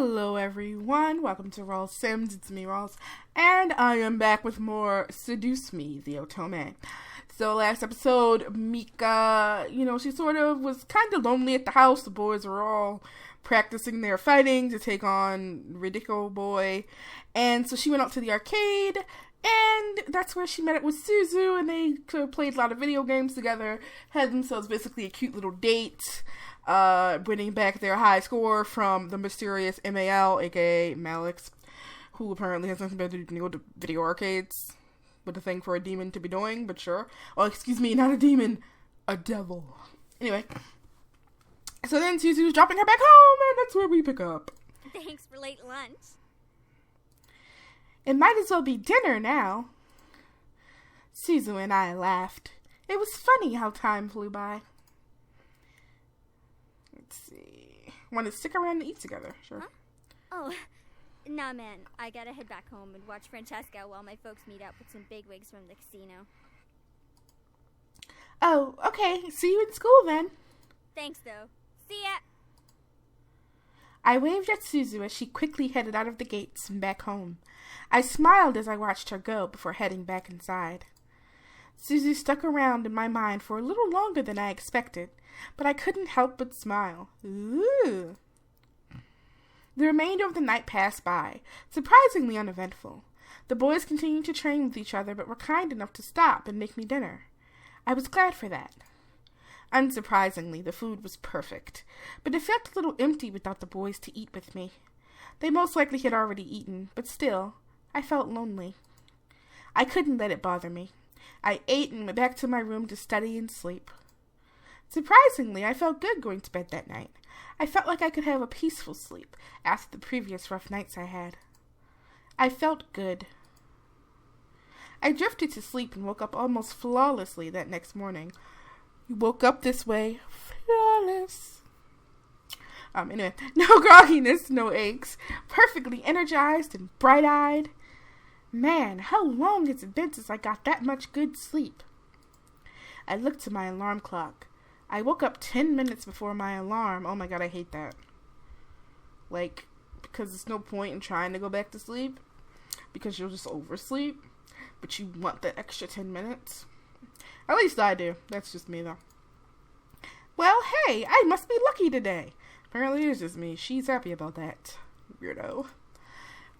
Hello everyone, welcome to rawlesims, it's me Rawls, and I am back with more Seduce Me, the Otome. So last episode, Mika, she sort of was kind of lonely at the house. The boys were all practicing their fighting to take on Ridicule Boy, and so she went out to the arcade, and that's where she met up with Suzu, and they played a lot of video games together, had themselves basically a cute little date, winning back their high score from the mysterious Mal, aka Malix, who apparently has nothing better to do than go to video arcades with a thing for a demon to be doing, but sure. Oh, excuse me, not a demon, a devil. Anyway, so then Suzu's dropping her back home, and that's where we pick up. Thanks for late lunch. It might as well be dinner now. Suzu and I laughed. It was funny how time flew by. Let's see. Want to stick around and eat together? Sure. Huh? Oh, nah, man. I gotta head back home and watch Francesca while my folks meet up with some bigwigs from the casino. Oh, okay. See you in school then. Thanks, though. See ya! I waved at Suzu as she quickly headed out of the gates and back home. I smiled as I watched her go before heading back inside. Suzu stuck around in my mind for a little longer than I expected, but I couldn't help but smile. Ooh. The remainder of the night passed by, surprisingly uneventful. The boys continued to train with each other, but were kind enough to stop and make me dinner. I was glad for that. Unsurprisingly, the food was perfect, but it felt a little empty without the boys to eat with me. They most likely had already eaten, but still, I felt lonely. I couldn't let it bother me. I ate and went back to my room to study and sleep. Surprisingly, I felt good going to bed that night. I felt like I could have a peaceful sleep after the previous rough nights I had. I felt good. I drifted to sleep and woke up almost flawlessly that next morning. You woke up this way, flawless. Anyway, no grogginess, no aches, perfectly energized and bright-eyed. Man, how long has it been since I got that much good sleep? I looked to my alarm clock. I woke up 10 minutes before my alarm. Oh my god, I hate that. Because there's no point in trying to go back to sleep, because you'll just oversleep, but you want that extra 10 minutes. At least I do. That's just me, though. Well, hey, I must be lucky today. Apparently it is just me. She's happy about that. Weirdo.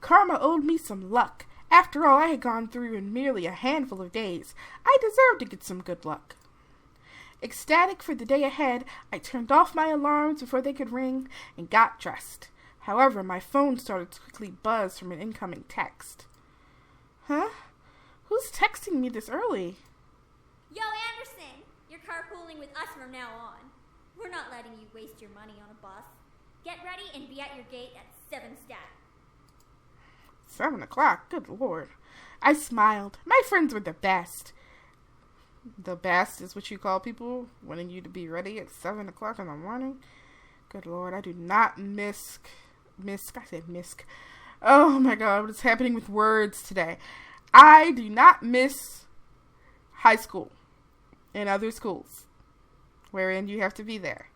Karma owed me some luck. After all I had gone through in merely a handful of days, I deserved to get some good luck. Ecstatic for the day ahead, I turned off my alarms before they could ring and got dressed. However, my phone started to quickly buzz from an incoming text. Huh? Who's texting me this early? Yo, Anderson! You're carpooling with us from now on. We're not letting you waste your money on a bus. Get ready and be at your gate at 7 stat. 7 o'clock? Good lord. I smiled. My friends were the best. The best is what you call people wanting you to be ready at 7 o'clock in the morning? Good lord, I do not miss. Oh my god, what's happening with words today? I do not miss high school and other schools wherein you have to be there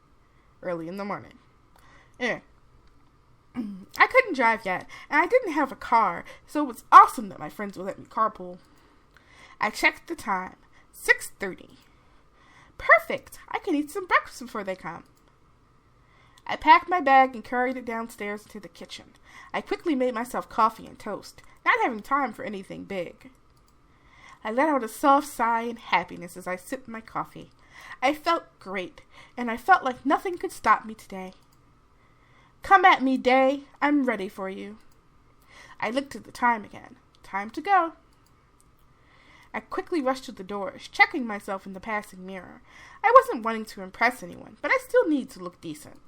early in the morning. Anyway, I couldn't drive yet, and I didn't have a car, so it was awesome that my friends would let me carpool. I checked the time. 6:30. Perfect! I can eat some breakfast before they come. I packed my bag and carried it downstairs into the kitchen. I quickly made myself coffee and toast, not having time for anything big. I let out a soft sigh in happiness as I sipped my coffee. I felt great, and I felt like nothing could stop me today. Come at me, day. I'm ready for you. I looked at the time again. Time to go. I quickly rushed to the doors, checking myself in the passing mirror. I wasn't wanting to impress anyone, but I still need to look decent.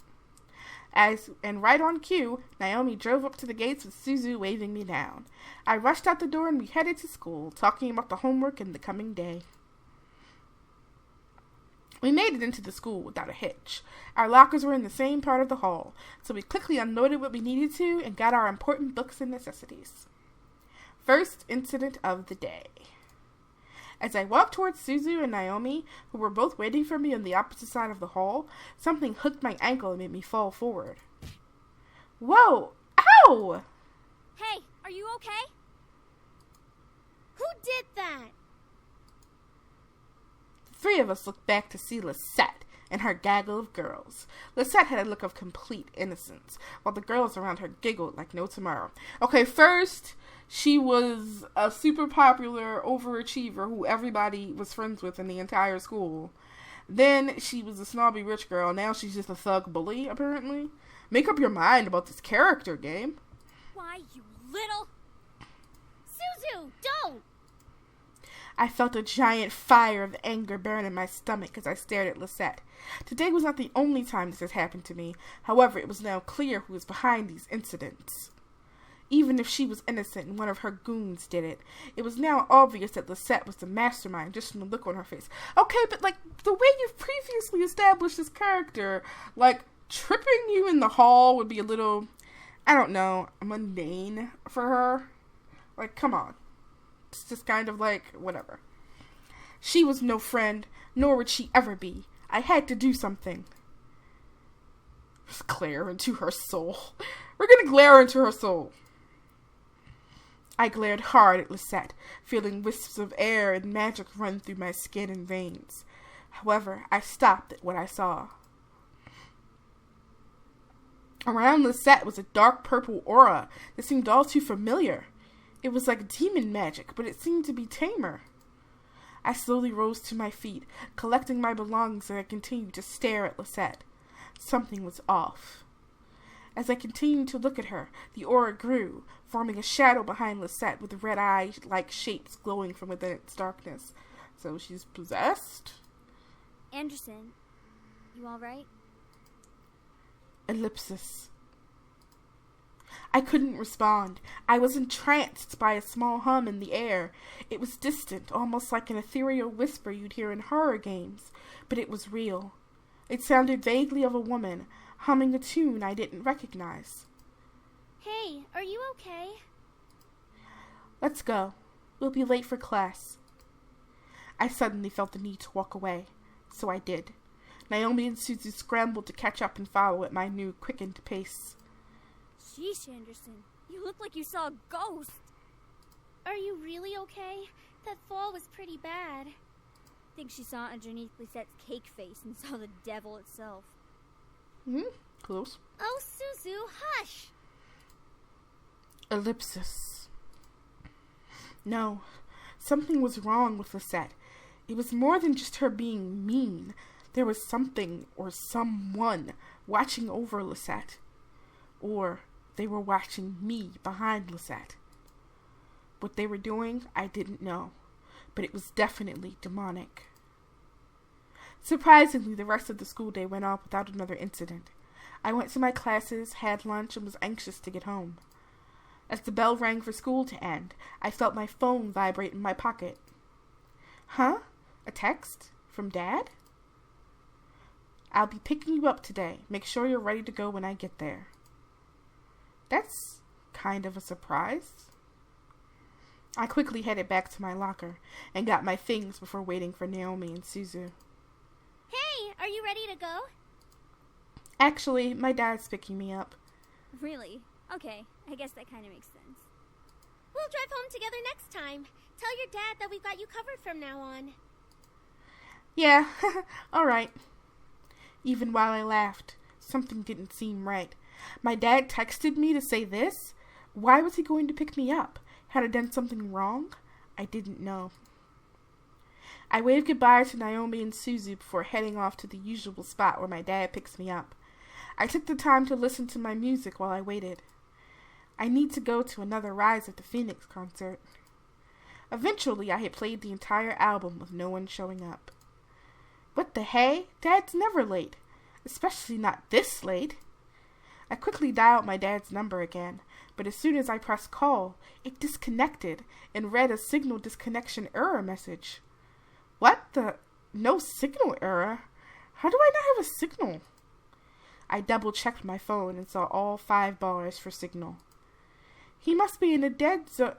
And right on cue, Naomi drove up to the gates with Suzu waving me down. I rushed out the door and we headed to school, talking about the homework and the coming day. We made it into the school without a hitch. Our lockers were in the same part of the hall, so we quickly unloaded what we needed to and got our important books and necessities. First incident of the day. As I walked towards Suzu and Naomi, who were both waiting for me on the opposite side of the hall, something hooked my ankle and made me fall forward. Whoa! No! Hey, are you okay? Who did that? The three of us looked back to see Lisette and her gaggle of girls. Lisette had a look of complete innocence, while the girls around her giggled like no tomorrow. Okay, first, she was a super popular overachiever who everybody was friends with in the entire school. Then she was a snobby rich girl. Now she's just a thug bully, apparently. Make up your mind about this character game. Why, you little... Suzu, don't! I felt a giant fire of anger burn in my stomach as I stared at Lisette. Today was not the only time this had happened to me. However, it was now clear who was behind these incidents. Even if she was innocent and one of her goons did it, it was now obvious that Lisette was the mastermind just from the look on her face. Okay, but like, the way you've previously established this character, like, tripping you in the hall would be a little, I don't know, mundane for her. Like, come on. It's just kind of like, whatever. She was no friend, nor would she ever be. I had to do something. Just glare into her soul. We're gonna glare into her soul. I glared hard at Lisette, feeling wisps of air and magic run through my skin and veins. However, I stopped at what I saw. Around Lisette was a dark purple aura that seemed all too familiar. It was like demon magic, but it seemed to be tamer. I slowly rose to my feet, collecting my belongings as I continued to stare at Lisette. Something was off. As I continued to look at her, the aura grew, forming a shadow behind Lisette with red eye-like shapes glowing from within its darkness. So she's possessed? Anderson, you alright? Ellipsis. I couldn't respond. I was entranced by a small hum in the air. It was distant, almost like an ethereal whisper you'd hear in horror games, but it was real. It sounded vaguely of a woman, humming a tune I didn't recognize. Hey, are you okay? Let's go. We'll be late for class. I suddenly felt the need to walk away, so I did. Naomi and Susie scrambled to catch up and follow at my new quickened pace. Sheesh, Anderson, you look like you saw a ghost. Are you really okay? That fall was pretty bad. I think she saw underneath Lisette's cake face and saw the devil itself. Close. Oh, Suzu, hush! Ellipsis. No, something was wrong with Lisette. It was more than just her being mean. There was something or someone watching over Lisette. Or they were watching me behind Lisette. What they were doing, I didn't know, but it was definitely demonic. Surprisingly, the rest of the school day went off without another incident. I went to my classes, had lunch, and was anxious to get home. As the bell rang for school to end, I felt my phone vibrate in my pocket. Huh? A text? From Dad? I'll be picking you up today. Make sure you're ready to go when I get there. That's kind of a surprise. I quickly headed back to my locker and got my things before waiting for Naomi and Suzu. Hey, are you ready to go? Actually, my dad's picking me up. Really? Okay, I guess that kind of makes sense. We'll drive home together next time. Tell your dad that we've got you covered from now on. Yeah, all right. Even while I laughed, something didn't seem right. My dad texted me to say this? Why was he going to pick me up? Had I done something wrong? I didn't know. I waved goodbye to Naomi and Suzu before heading off to the usual spot where my dad picks me up. I took the time to listen to my music while I waited. I need to go to another Rise of the Phoenix concert. Eventually, I had played the entire album with no one showing up. What the hey? Dad's never late. Especially not this late. I quickly dialed my dad's number again, but as soon as I pressed call, it disconnected and read a signal disconnection error message. What the? No signal error? How do I not have a signal? I double-checked my phone and saw all 5 bars for signal. He must be in a dead zone.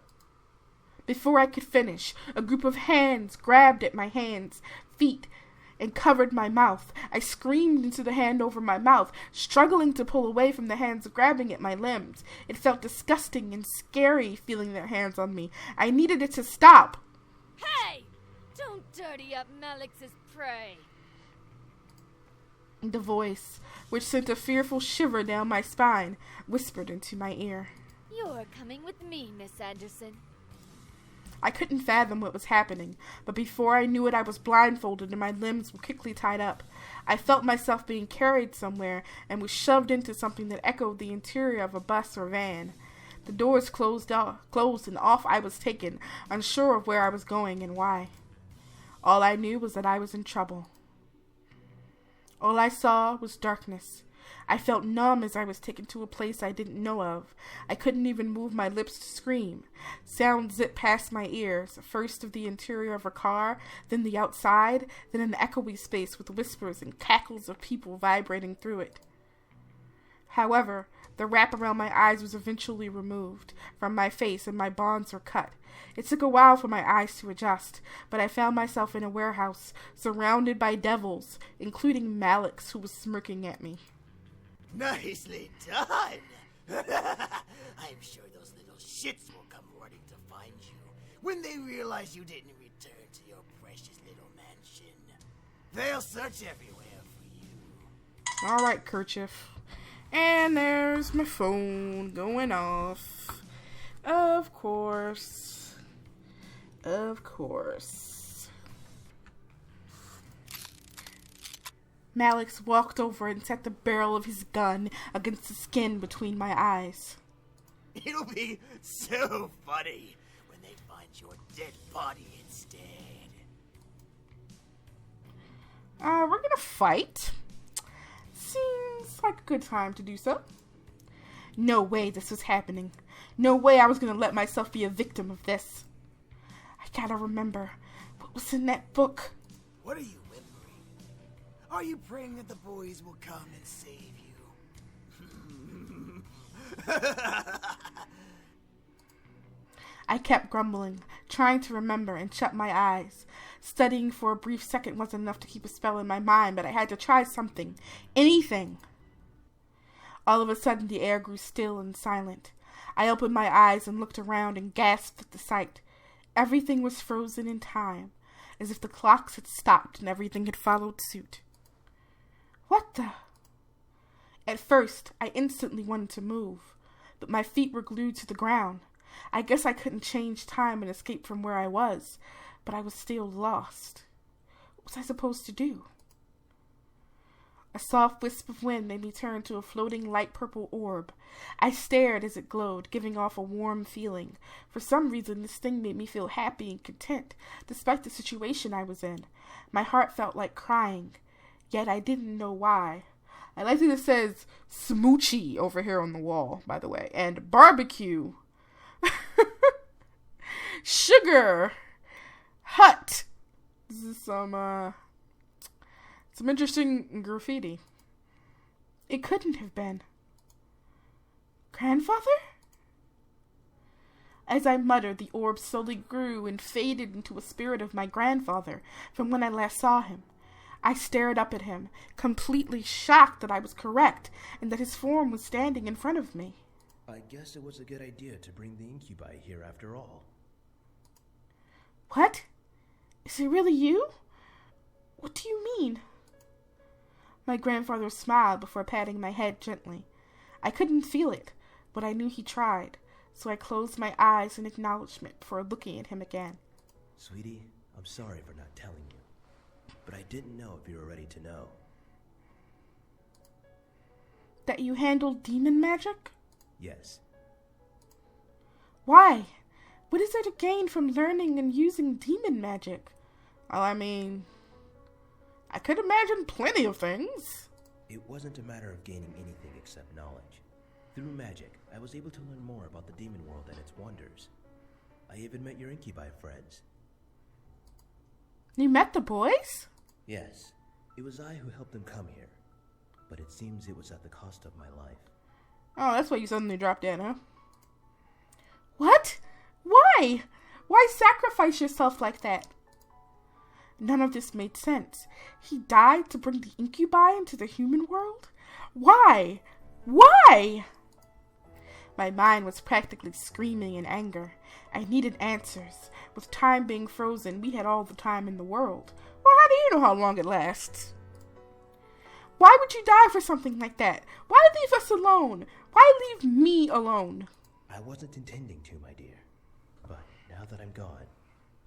Before I could finish, a group of hands grabbed at my hands, feet, and covered my mouth. I screamed into the hand over my mouth, struggling to pull away from the hands grabbing at my limbs. It felt disgusting and scary feeling their hands on me. I needed it to stop. Hey! Don't dirty up Malix's prey. The voice, which sent a fearful shiver down my spine, whispered into my ear. You're coming with me, Miss Anderson. I couldn't fathom what was happening, but before I knew it I was blindfolded and my limbs were quickly tied up. I felt myself being carried somewhere and was shoved into something that echoed the interior of a bus or van. The doors closed and off I was taken, unsure of where I was going and why. All I knew was that I was in trouble. All I saw was darkness. I felt numb as I was taken to a place I didn't know of. I couldn't even move my lips to scream. Sounds zipped past my ears, first of the interior of a car, then the outside, then an echoey space with whispers and cackles of people vibrating through it. However, the wrap around my eyes was eventually removed from my face and my bonds were cut. It took a while for my eyes to adjust, but I found myself in a warehouse, surrounded by devils, including Malix, who was smirking at me. Nicely done! I'm sure those little shits will come running to find you when they realize you didn't return to your precious little mansion. They'll search everywhere for you. Alright, Kerchief. And there's my phone going off. Of course. Of course. Malix walked over and set the barrel of his gun against the skin between my eyes. It'll be so funny when they find your dead body instead. We're gonna fight. Seems like a good time to do so. No way this was happening. No way I was gonna let myself be a victim of this. I gotta remember what was in that book. What are you whimpering? Are you praying that the boys will come and save you? I kept grumbling, trying to remember and shut my eyes. Studying for a brief second wasn't enough to keep a spell in my mind, but I had to try something. Anything. All of a sudden, the air grew still and silent. I opened my eyes and looked around and gasped at the sight. Everything was frozen in time, as if the clocks had stopped and everything had followed suit. What the? At first, I instantly wanted to move, but my feet were glued to the ground. I guess I couldn't change time and escape from where I was, but I was still lost. What was I supposed to do? A soft wisp of wind made me turn to a floating light purple orb. I stared as it glowed, giving off a warm feeling. For some reason, this thing made me feel happy and content, despite the situation I was in. My heart felt like crying, yet I didn't know why. I like that it says Smoochie over here on the wall, by the way, and barbecue. Sugar. Hut. This is some interesting graffiti. It couldn't have been. Grandfather? As I muttered, the orb slowly grew and faded into a spirit of my grandfather from when I last saw him. I stared up at him, completely shocked that I was correct and that his form was standing in front of me. I guess it was a good idea to bring the incubi here after all. What? Is it really you? What do you mean? My grandfather smiled before patting my head gently. I couldn't feel it, but I knew he tried, so I closed my eyes in acknowledgement before looking at him again. Sweetie, I'm sorry for not telling you, but I didn't know if you were ready to know. That you handled demon magic? Yes. Why? What is there to gain from learning and using demon magic? Well, I mean, I could imagine plenty of things. It wasn't a matter of gaining anything except knowledge. Through magic, I was able to learn more about the demon world and its wonders. I even met your incubi friends. You met the boys? Yes. It was I who helped them come here. But it seems it was at the cost of my life. Oh, that's why you suddenly dropped in, huh? What? Why? Why sacrifice yourself like that? None of this made sense. He died to bring the incubi into the human world? Why? Why? My mind was practically screaming in anger. I needed answers. With time being frozen, we had all the time in the world. Well, how do you know how long it lasts? Why would you die for something like that? Why leave us alone? Why leave me alone? I wasn't intending to, my dear. But now that I'm gone,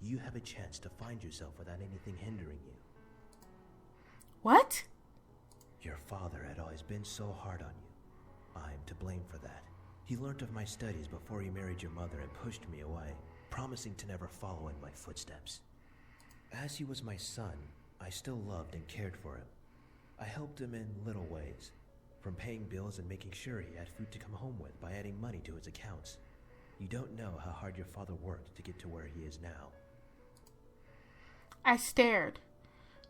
you have a chance to find yourself without anything hindering you. What? Your father had always been so hard on you. I'm to blame for that. He learnt of my studies before he married your mother and pushed me away, promising to never follow in my footsteps. As he was my son, I still loved and cared for him. I helped him in little ways, from paying bills and making sure he had food to come home with by adding money to his accounts. You don't know how hard your father worked to get to where he is now. I stared,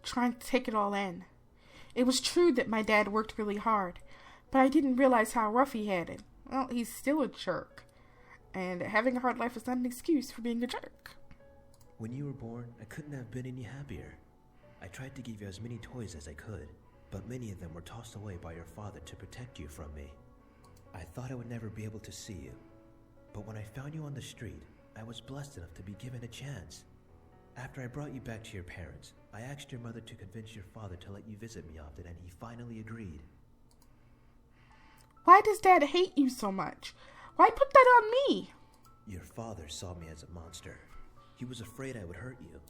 trying to take it all in. It was true that my dad worked really hard, but I didn't realize how rough he had it. Well, he's still a jerk, and having a hard life is not an excuse for being a jerk. When you were born, I couldn't have been any happier. I tried to give you as many toys as I could, but many of them were tossed away by your father to protect you from me. I thought I would never be able to see you, but when I found you on the street, I was blessed enough to be given a chance. After I brought you back to your parents, I asked your mother to convince your father to let you visit me often, and he finally agreed. Why does Dad hate you so much? Why put that on me? Your father saw me as a monster. He was afraid I would hurt you.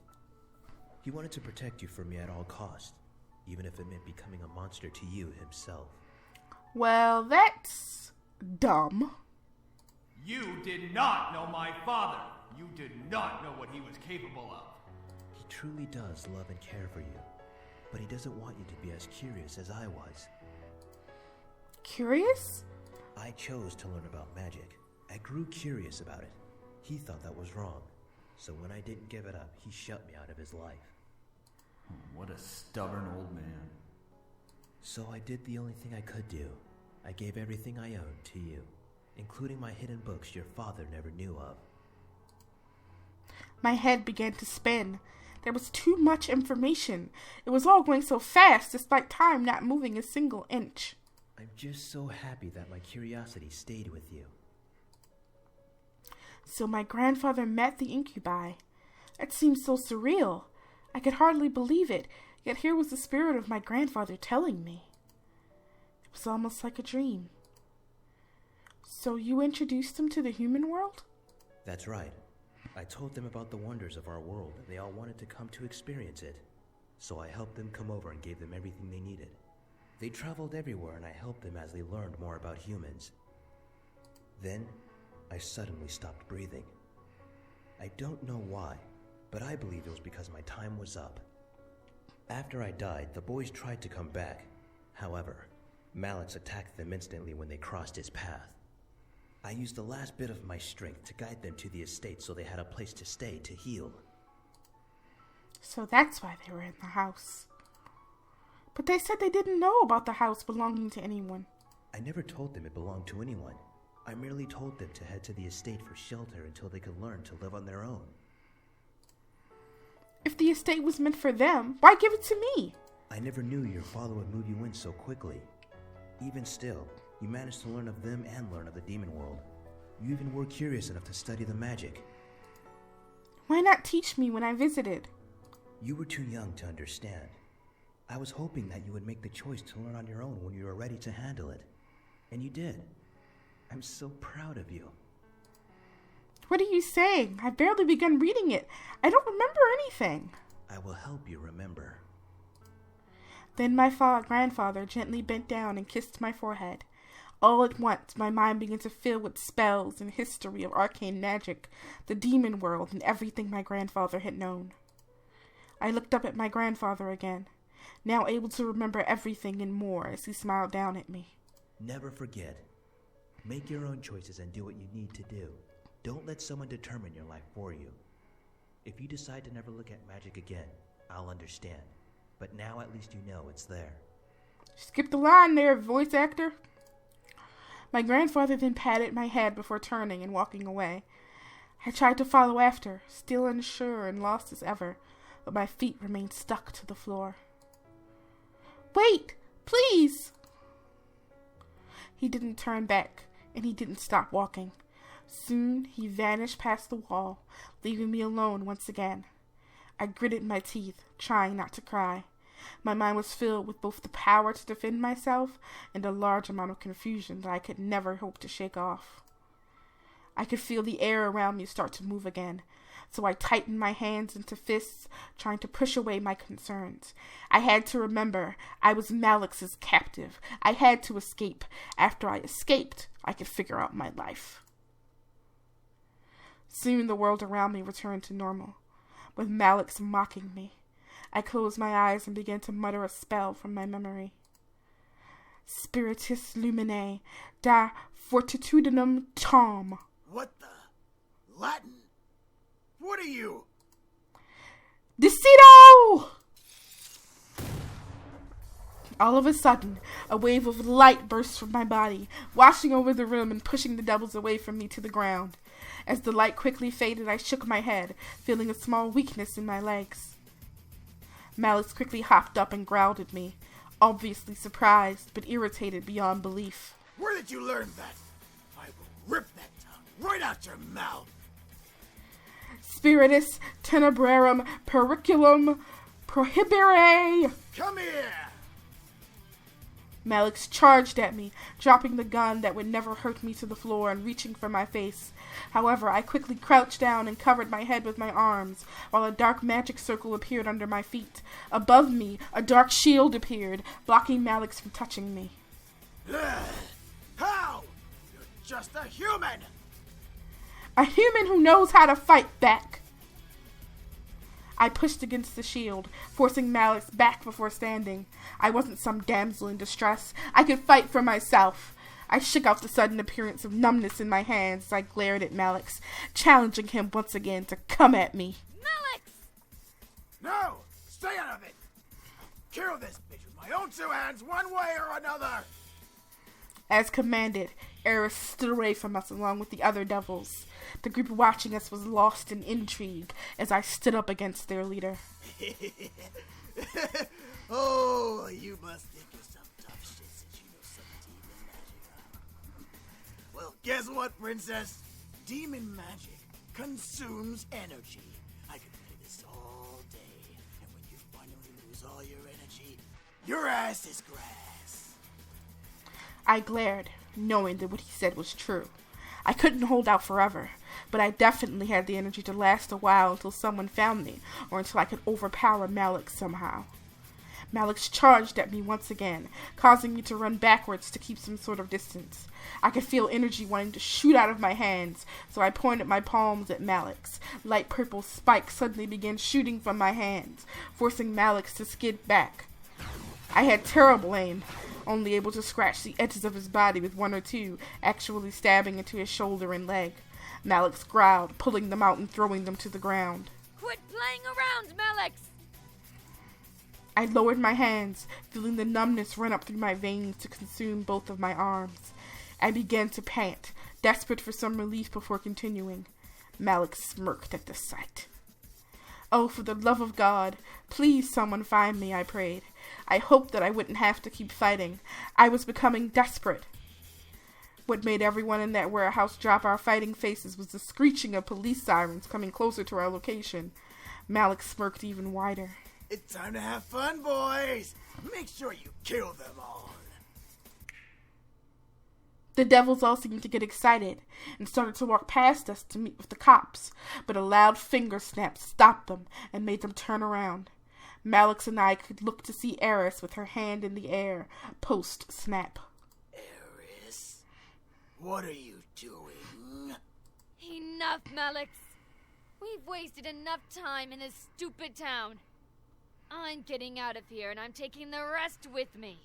He wanted to protect you from me at all costs, even if it meant becoming a monster to you himself. Well, that's dumb. You did not know my father. You did not know what he was capable of. He truly does love and care for you, but he doesn't want you to be as curious as I was. Curious? I chose to learn about magic. I grew curious about it. He thought that was wrong, so when I didn't give it up, he shut me out of his life. What a stubborn old man. So I did the only thing I could do. I gave everything I owned to you, including my hidden books your father never knew of. My head began to spin. There was too much information. It was all going so fast, despite time not moving a single inch. I'm just so happy that my curiosity stayed with you. So my grandfather met the incubi. It seemed so surreal. I could hardly believe it, yet here was the spirit of my grandfather telling me. It was almost like a dream. So you introduced him to the human world? That's right. I told them about the wonders of our world, and they all wanted to come to experience it. So I helped them come over and gave them everything they needed. They traveled everywhere, and I helped them as they learned more about humans. Then, I suddenly stopped breathing. I don't know why, but I believe it was because my time was up. After I died, the boys tried to come back. However, Malix attacked them instantly when they crossed his path. I used the last bit of my strength to guide them to the estate so they had a place to stay to heal. So that's why they were in the house. But they said they didn't know about the house belonging to anyone. I never told them it belonged to anyone. I merely told them to head to the estate for shelter until they could learn to live on their own. If the estate was meant for them, why give it to me? I never knew your father would move you in so quickly. Even still, you managed to learn of them and learn of the demon world. You even were curious enough to study the magic. Why not teach me when I visited? You were too young to understand. I was hoping that you would make the choice to learn on your own when you were ready to handle it. And you did. I'm so proud of you. What are you saying? I've barely begun reading it. I don't remember anything. I will help you remember. Then my grandfather gently bent down and kissed my forehead. All at once, my mind began to fill with spells and history of arcane magic, the demon world, and everything my grandfather had known. I looked up at my grandfather again, now able to remember everything and more as he smiled down at me. Never forget. Make your own choices and do what you need to do. Don't let someone determine your life for you. If you decide to never look at magic again, I'll understand. But now at least you know it's there. Skip the line there, voice actor. My grandfather then patted my head before turning and walking away. I tried to follow after, still unsure and lost as ever, but my feet remained stuck to the floor. "Wait, please!" He didn't turn back, and he didn't stop walking. Soon he vanished past the wall, leaving me alone once again. I gritted my teeth, trying not to cry. My mind was filled with both the power to defend myself and a large amount of confusion that I could never hope to shake off. I could feel the air around me start to move again, so I tightened my hands into fists, trying to push away my concerns. I had to remember I was Malix's captive. I had to escape. After I escaped, I could figure out my life. Soon the world around me returned to normal, with Malix mocking me. I closed my eyes and began to mutter a spell from my memory. Spiritus lumine da fortitudinem tom. What the? Latin? What are you? Decido! All of a sudden, a wave of light burst from my body, washing over the room and pushing the devils away from me to the ground. As the light quickly faded, I shook my head, feeling a small weakness in my legs. Malix quickly hopped up and growled at me, obviously surprised but irritated beyond belief. Where did you learn that? I will rip that tongue right out your mouth. Spiritus tenebrarum periculum prohibere! Come here! Malix charged at me, dropping the gun that would never hurt me to the floor and reaching for my face. However, I quickly crouched down and covered my head with my arms, while a dark magic circle appeared under my feet. Above me, a dark shield appeared, blocking Malix from touching me. How? You're just a human! A human who knows how to fight back! I pushed against the shield, forcing Malix back before standing. I wasn't some damsel in distress. I could fight for myself. I shook off the sudden appearance of numbness in my hands as I glared at Malix, challenging him once again to come at me. Malix! No! Stay out of it! I'll kill this bitch with my own two hands, one way or another! As commanded, Eris stood away from us along with the other devils. The group watching us was lost in intrigue as I stood up against their leader. Oh, you must think you're some tough shit since you know some demon magic, huh? Well, guess what, princess? Demon magic consumes energy. I could play this all day, and when you finally lose all your energy, your ass is grass. I glared, knowing that what he said was true. I couldn't hold out forever, but I definitely had the energy to last a while until someone found me, or until I could overpower Malix somehow. Malix charged at me once again, causing me to run backwards to keep some sort of distance. I could feel energy wanting to shoot out of my hands, so I pointed my palms at Malix. Light purple spikes suddenly began shooting from my hands, forcing Malix to skid back. I had terrible aim, only able to scratch the edges of his body with one or two, actually stabbing into his shoulder and leg. Malix growled, pulling them out and throwing them to the ground. Quit playing around, Malix! I lowered my hands, feeling the numbness run up through my veins to consume both of my arms. I began to pant, desperate for some relief before continuing. Malix smirked at the sight. Oh, for the love of God, please someone find me, I prayed. I hoped that I wouldn't have to keep fighting. I was becoming desperate. What made everyone in that warehouse drop our fighting faces was the screeching of police sirens coming closer to our location. Malix smirked even wider. It's time to have fun, boys! Make sure you kill them all! The devils all seemed to get excited and started to walk past us to meet with the cops, but a loud finger snap stopped them and made them turn around. Malix and I could look to see Eris with her hand in the air, post-snap. Eris? What are you doing? Enough, Malix. We've wasted enough time in this stupid town. I'm getting out of here, and I'm taking the rest with me.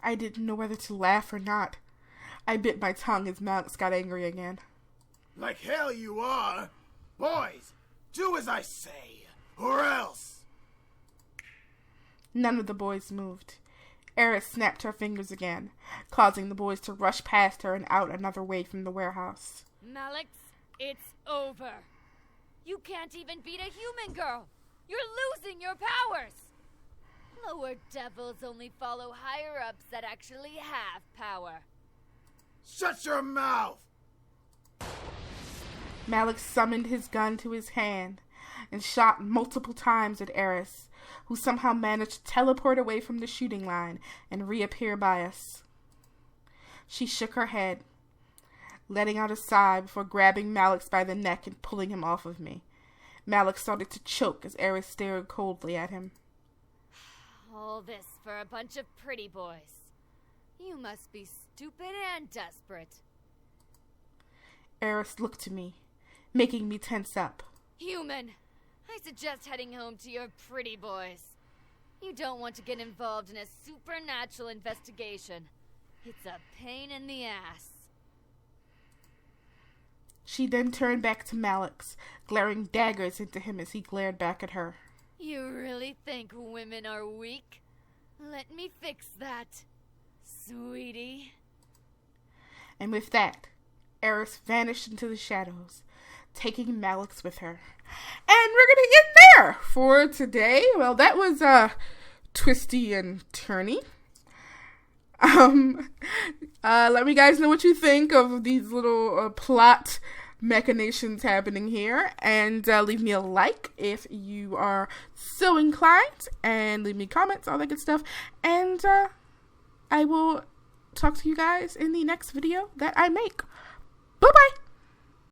I didn't know whether to laugh or not. I bit my tongue as Malix got angry again. Like hell you are! Boys, do as I say, or else! None of the boys moved. Eris snapped her fingers again, causing the boys to rush past her and out another way from the warehouse. Malix, it's over. You can't even beat a human girl! You're losing your powers! Lower devils only follow higher-ups that actually have power. Shut your mouth! Malik summoned his gun to his hand and shot multiple times at Eris, who somehow managed to teleport away from the shooting line and reappear by us. She shook her head, letting out a sigh before grabbing Malik by the neck and pulling him off of me. Malik started to choke as Eris stared coldly at him. All this for a bunch of pretty boys. You must be stupid and desperate. Eris looked to me, making me tense up. Human, I suggest heading home to your pretty boys. You don't want to get involved in a supernatural investigation. It's a pain in the ass. She then turned back to Malik's, glaring daggers into him as he glared back at her. You really think women are weak? Let me fix that, sweetie. And with that, Eris vanished into the shadows, taking Malik's with her. And we're gonna end there for today. Well, that was twisty and turny. Let me guys know what you think of these little plot machinations happening here, and leave me a like if you are so inclined, and leave me comments, all that good stuff, and I will talk to you guys in the next video that I make. Bye bye.